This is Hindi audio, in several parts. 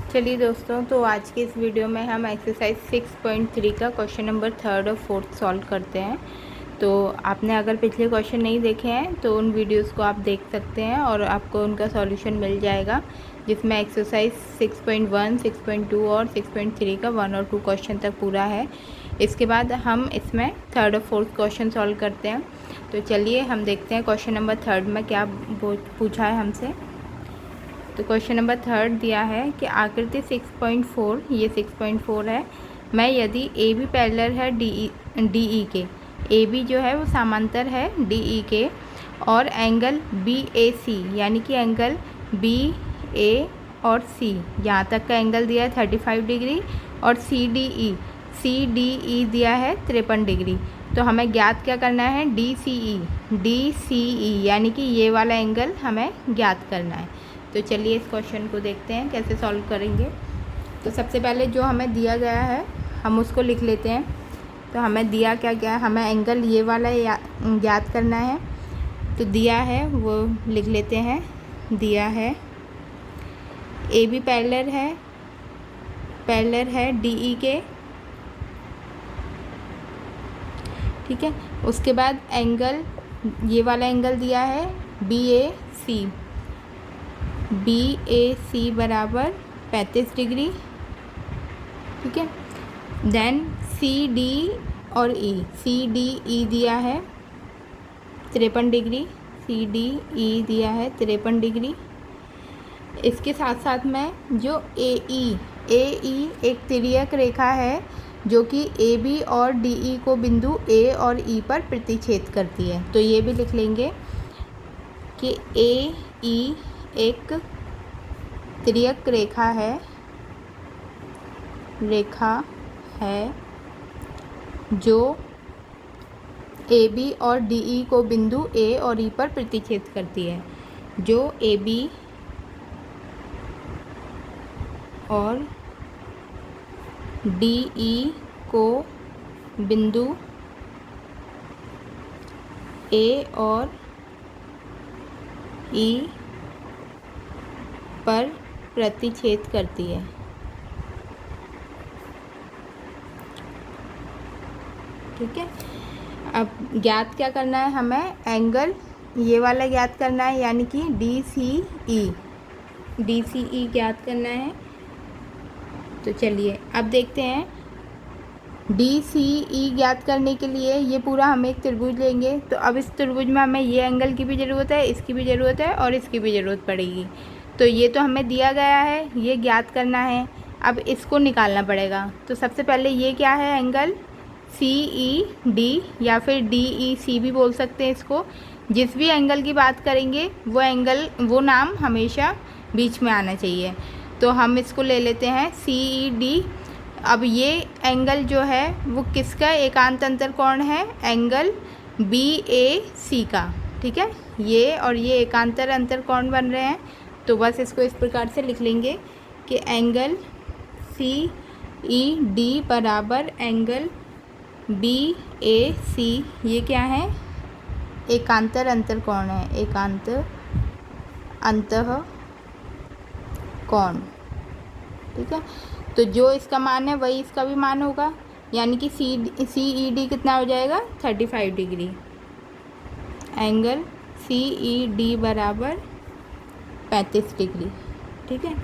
चलिए दोस्तों, तो आज के इस वीडियो में हम एक्सरसाइज 6.3 का क्वेश्चन नंबर 3 और 4 सॉल्व करते हैं। तो आपने अगर पिछले क्वेश्चन नहीं देखे हैं तो उन वीडियोस को आप देख सकते हैं और आपको उनका सॉल्यूशन मिल जाएगा, जिसमें एक्सरसाइज 6.1, 6.2 और 6.3 का 1 और 2 क्वेश्चन तक पूरा है। इसके बाद हम इसमें 3rd और 4th क्वेश्चन सॉल्व करते हैं। तो चलिए हम देखते हैं क्वेश्चन नंबर 3 में क्या पूछा है हमसे। तो क्वेश्चन नंबर 3 दिया है कि आकृति 6.4, ये 6.4 है, मैं यदि ए बी पैरेलल है डी ई के, ए बी जो है वो समांतर है डी ई के, और एंगल बी ए सी यानी कि एंगल बी ए और सी यहाँ तक का एंगल दिया है 35 डिग्री, और सी डी ई दिया है 53 डिग्री। तो हमें ज्ञात क्या करना है, डी सी ई यानी कि ये वाला एंगल हमें ज्ञात करना है। तो चलिए इस क्वेश्चन को देखते हैं कैसे सॉल्व करेंगे। तो सबसे पहले जो हमें दिया गया है हम उसको लिख लेते हैं। तो हमें दिया क्या गया, हमें एंगल ये वाला ज्ञात करना है। तो दिया है वो लिख लेते हैं। दिया है ए बी पैरेलल है डी ई के, ठीक है। उसके बाद एंगल, ये वाला एंगल दिया है बी ए सी बराबर 35 डिग्री, ठीक है। देन सी डी ई दिया है 53 डिग्री, सी डी ई दिया है 53 डिग्री। इसके साथ साथ में जो ए ई एक तिर्यक रेखा है जो कि ए बी और डी ई को बिंदु ए और ई पर प्रतिच्छेद करती है। तो ये भी लिख लेंगे कि ए ई एक तिर्यक रेखा है जो ए बी और डी ई को बिंदु ए और ई पर प्रतिच्छेद करती है। जो ए बी और डी ई को बिंदु ए और ई पर प्रतिच्छेद करती है, ठीक है। अब ज्ञात क्या करना है, हमें एंगल ये वाला ज्ञात करना है यानी कि डी सी ई ज्ञात करना है। तो चलिए अब देखते हैं। डी सी ई ज्ञात करने के लिए ये पूरा हम एक त्रिभुज लेंगे। तो अब इस त्रिभुज में हमें ये एंगल की भी ज़रूरत है, इसकी भी ज़रूरत है और इसकी भी ज़रूरत पड़ेगी। तो ये तो हमें दिया गया है, ये ज्ञात करना है। अब इसको निकालना पड़ेगा। तो सबसे पहले ये क्या है, एंगल सी ई डी या फिर डी ई सी भी बोल सकते हैं इसको। जिस भी एंगल की बात करेंगे वो नाम हमेशा बीच में आना चाहिए। तो हम इसको ले लेते हैं सी ई डी। अब ये एंगल जो है वो किसका एकांत अंतर कोण है, एंगल बी ए सी का, ठीक है। ये और ये एकांतर अंतर कोण बन रहे हैं। तो बस इसको इस प्रकार से लिख लेंगे कि एंगल सी ई डी बराबर एंगल बी ए सी, ये क्या है, एकांतर अंतर कोण है, एकांत अंतः कोण, ठीक है। तो जो इसका मान है वही इसका भी मान होगा, यानी कि सी ई डी कितना हो जाएगा, 35 degree. Angle C E D बराबर 35 डिग्री, ठीक है।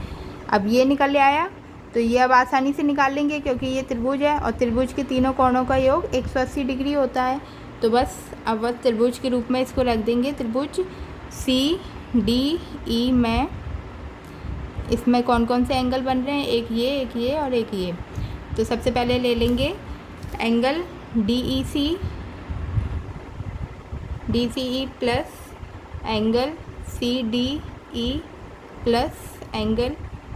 अब ये निकल आया। तो ये अब आसानी से निकाल लेंगे क्योंकि ये त्रिभुज है और त्रिभुज के तीनों कोणों का योग 180 डिग्री होता है। तो बस अब त्रिभुज के रूप में इसको रख देंगे। त्रिभुज सी डी ई में इसमें कौन कौन से एंगल बन रहे हैं, एक ये और एक ये। तो सबसे पहले ले लेंगे angle D E E plus angle C D E plus angle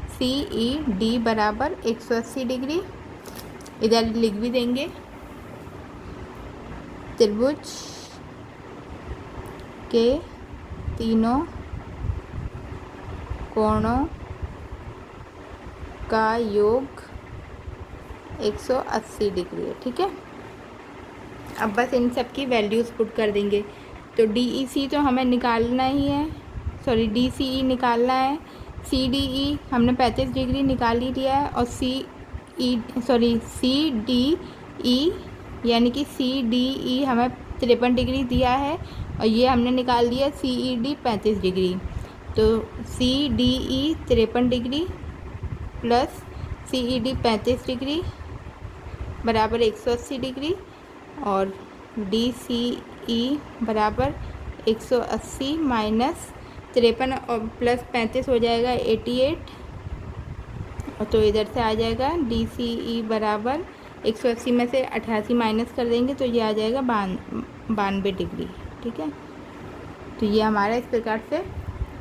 C E D बराबर 180 डिग्री। इधर लिख भी देंगे त्रिभुज के तीनों कोणों का योग 180 डिग्री है, ठीक है। अब बस इन सब की वैल्यूज़ पुट कर देंगे। तो डी ई सी तो हमें निकालना ही है, डी सी ई निकालना है। सी डी ई हमने 35 डिग्री निकाल ही लिया है, और सी डी ई यानी कि सी डी ई हमें 53 डिग्री दिया है, और ये हमने निकाल दिया सी ई डी 35 डिग्री। तो C D E 53 degree plus C E D 35 degree बराबर 180 डिग्री, और डी सी ई बराबर 180 माइनस 53 और प्लस 35 हो जाएगा 88, और तो इधर से आ जाएगा डी सी ई बराबर 180 में से 88 माइनस कर देंगे तो ये आ जाएगा 92 डिग्री। ठीक है, तो ये हमारा इस प्रकार से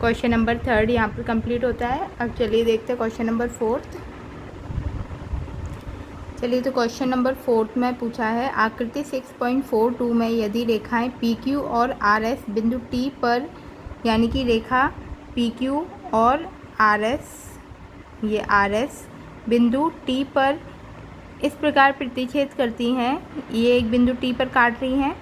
क्वेश्चन नंबर 3 यहाँ पर कंप्लीट होता है। अब चलिए देखते हैं क्वेश्चन नंबर 4। चलिए, तो क्वेश्चन नंबर 4 में पूछा है आकृति 6.42 में यदि रेखाएं पी क्यू और आर एस बिंदु टी पर, यानी कि रेखा पी क्यू और आर एस, ये आर एस बिंदु टी पर इस प्रकार प्रतिच्छेद करती हैं, ये एक बिंदु टी पर काट रही हैं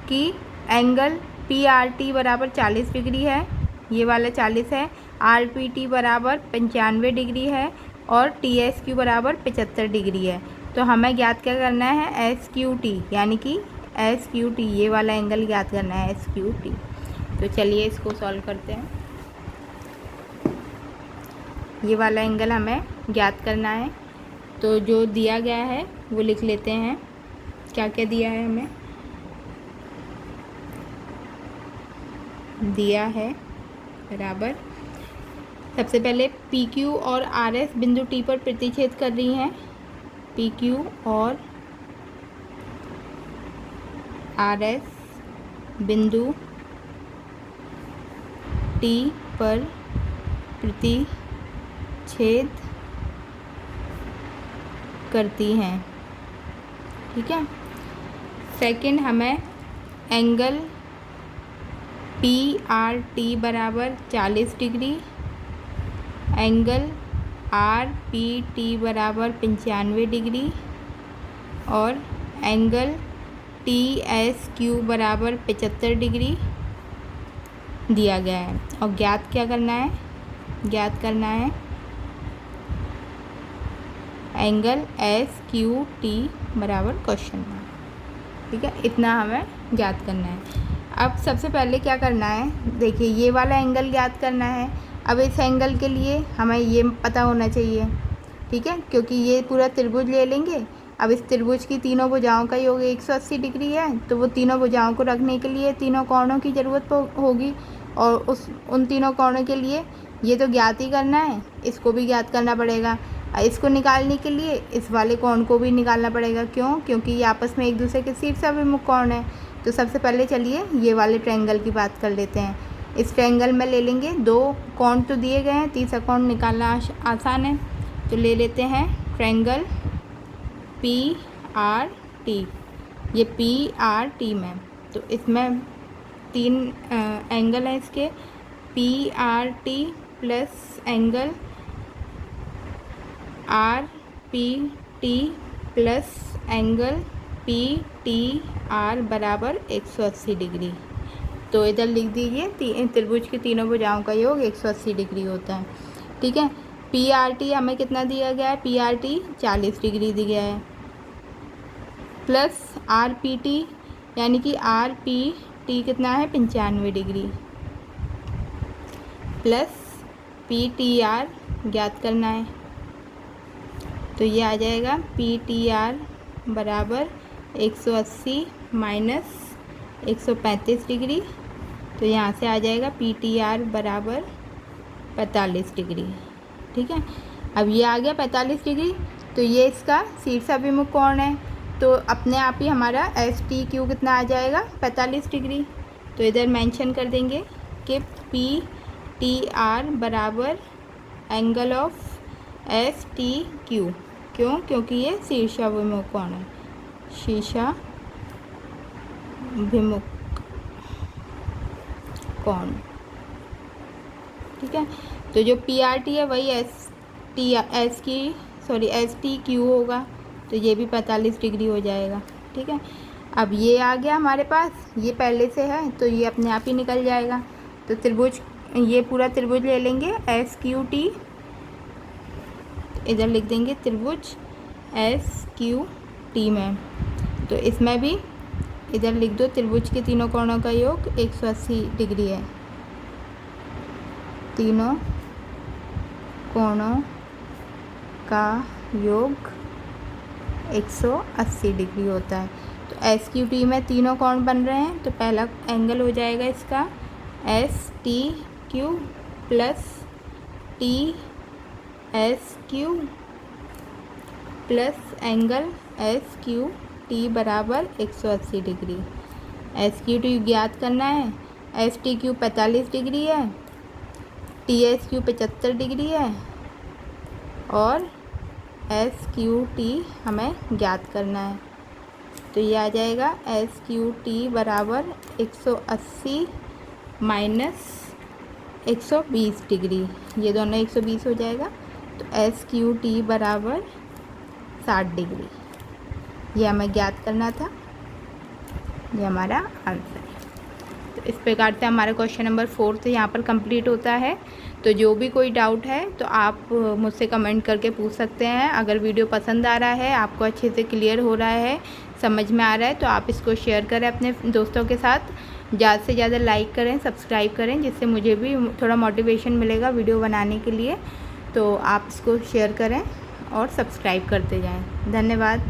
कि एंगल पी आर टी बराबर 40 डिग्री है, ये वाला 40 है, आर पी टी बराबर 95 डिग्री है, और टी एस क्यू बराबर 75 डिग्री है। तो हमें ज्ञात क्या करना है, एस क्यू टी, यानी कि एस क्यू टी, ये वाला एंगल ज्ञात करना है, एस क्यू टी। तो चलिए इसको सॉल्व करते हैं। ये वाला एंगल हमें ज्ञात करना है, तो जो दिया गया है वो लिख लेते हैं। क्या क्या दिया है हमें, दिया है बराबर, सबसे पहले पी क्यू और आर एस बिंदु टी पर प्रतिच्छेद कर रही हैं, पी क्यू और आर एस बिंदु टी पर प्रतिच्छेद करती हैं। ठीक है, सेकंड हमें एंगल पी आर टी बराबर 40 degree, angle R P T बराबर 95 डिग्री, और एंगल टी एस क्यू बराबर 75 डिग्री दिया गया है। और ज्ञात क्या करना है, ज्ञात करना है एंगल एस क्यू टी बराबर क्वेश्चन मार्क। ठीक है, इतना हमें ज्ञात करना है। अब सबसे पहले क्या करना है, देखिए ये वाला एंगल ज्ञात करना है। अब इस एंगल के लिए हमें ये पता होना चाहिए, ठीक है, क्योंकि ये पूरा त्रिभुज ले लेंगे। अब इस त्रिभुज की तीनों भुजाओं का योग 180 डिग्री है, तो वो तीनों भुजाओं को रखने के लिए तीनों कोणों की ज़रूरत होगी, और उन तीनों कोणों के लिए ये तो ज्ञात ही करना है, इसको भी ज्ञात करना पड़ेगा। इसको निकालने के लिए इस वाले कोण को भी निकालना पड़ेगा। क्यों? क्योंकि ये आपस में एक दूसरे के शीर्षाभिमुख कोण है। तो सबसे पहले चलिए ये वाले ट्रायंगल की बात कर लेते हैं। इस ट्रायंगल में ले लेंगे, दो कोण तो दिए गए हैं, तीसरा कोण निकालना आसान है। तो ले लेते हैं ट्रायंगल पी आर टी। ये पी आर टी में, तो इसमें तीन एंगल हैं इसके, P R T plus angle R P T plus angle P T R बराबर 180 डिग्री। तो इधर लिख दीजिए त्रिभुज की तीनों भुजाओं का योग 180 डिग्री होता है। ठीक है, पी आर टी हमें कितना दिया गया है, पी आर टी 40 डिग्री दिया गया है, प्लस आर पी टी यानी कि आर पी टी कितना है 95 degree, plus P T R ज्ञात करना है। तो ये आ जाएगा पी टी आर बराबर 180 माइनस 135 डिग्री। तो यहाँ से आ जाएगा पी टी आर बराबर 45 डिग्री। ठीक है, अब ये आ गया 45 डिग्री। तो ये इसका शीर्षाभिमुख कोण है, तो अपने आप ही हमारा एस टी क्यू कितना आ जाएगा 45 डिग्री। तो इधर मेंशन कर देंगे कि पी टी आर बराबर angle of S T Q. क्यों? क्योंकि ये शीर्षाभिमुख कोण है, शीर्षाभिमुख कोण। ठीक है, तो जो पी आर टी है वही एस टी क्यू होगा, तो ये भी 45 डिग्री हो जाएगा। ठीक है, अब ये आ गया हमारे पास, ये पहले से है तो ये अपने आप ही निकल जाएगा। तो त्रिभुज ये पूरा त्रिभुज ले लेंगे एस क्यू टी, इधर लिख देंगे त्रिभुज एस क्यू टी में। तो इसमें भी इधर लिख दो त्रिभुज के तीनों कोणों का योग 180 डिग्री है। तीनों कोणों का योग 180 डिग्री होता है। तो एस क्यू टी में तीनों कोण बन रहे हैं, तो पहला एंगल हो जाएगा इसका S T Q plus T S Q plus angle S Q T बराबर 180 डिग्री। एस क्यू टी ज्ञात करना है। एस टी क्यू 45 डिग्री है, टी एस क्यू 75 डिग्री है और एस क्यू टी हमें ज्ञात करना है। तो ये आ जाएगा एस क्यू टी बराबर 180 माइनस 120 डिग्री, ये दोनों 120 हो जाएगा। तो एस क्यू टी बराबर 60 डिग्री, ये हमें ज्ञात करना था। ये हमारा आंसर है। तो इस प्रकार से हमारा क्वेश्चन नंबर 4 यहाँ पर कंप्लीट होता है। तो जो भी कोई डाउट है तो आप मुझसे कमेंट करके पूछ सकते हैं। अगर वीडियो पसंद आ रहा है, आपको अच्छे से क्लियर हो रहा है, समझ में आ रहा है, तो आप इसको शेयर करें अपने दोस्तों के साथ। ज़्यादा से ज़्यादा लाइक करें, सब्सक्राइब करें, जिससे मुझे भी थोड़ा मोटिवेशन मिलेगा वीडियो बनाने के लिए। तो आप इसको शेयर करें और सब्सक्राइब करते जाएं। धन्यवाद।